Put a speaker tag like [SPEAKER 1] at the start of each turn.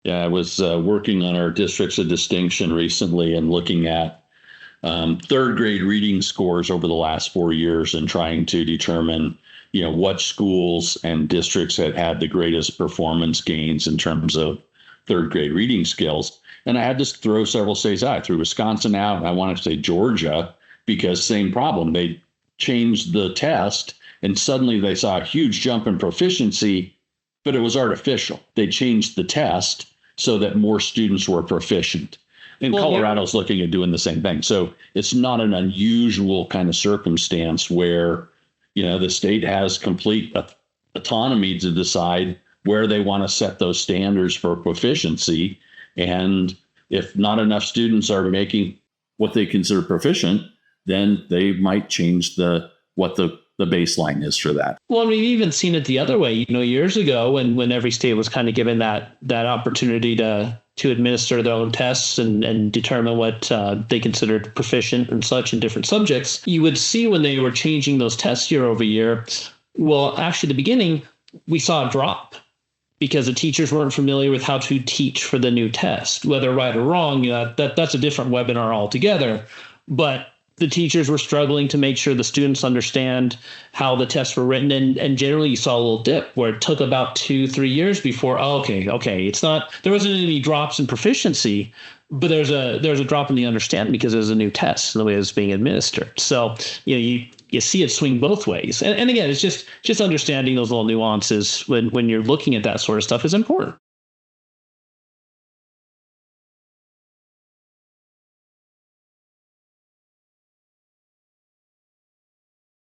[SPEAKER 1] Yeah, I was working on our districts of distinction recently and looking at third grade reading scores over the last 4 years and trying to determine, what schools and districts had the greatest performance gains in terms of third grade reading skills. And I had to throw several states out. I threw Wisconsin out. I wanted to say Georgia because same problem. They changed the test and suddenly they saw a huge jump in proficiency, but it was artificial. They changed the test so that more students were proficient. And Colorado's looking at doing the same thing. So it's not an unusual kind of circumstance where, the state has complete autonomy to decide where they want to set those standards for proficiency. And if not enough students are making what they consider proficient, then they might change what the baseline is for that.
[SPEAKER 2] Well, we've even seen it the other way, years ago when every state was kind of given that opportunity to administer their own tests and determine what they considered proficient and such in different subjects. You would see when they were changing those tests year over year, well, actually, at the beginning, we saw a drop because the teachers weren't familiar with how to teach for the new test, whether right or wrong. That's a different webinar altogether. But the teachers were struggling to make sure the students understand how the tests were written. And generally you saw a little dip where it took about 2-3 years before, okay. There wasn't any drops in proficiency, but there's a drop in the understanding because there's a new test and the way it was being administered. So, you see it swing both ways. And again, it's just understanding those little nuances when you're looking at that sort of stuff is important.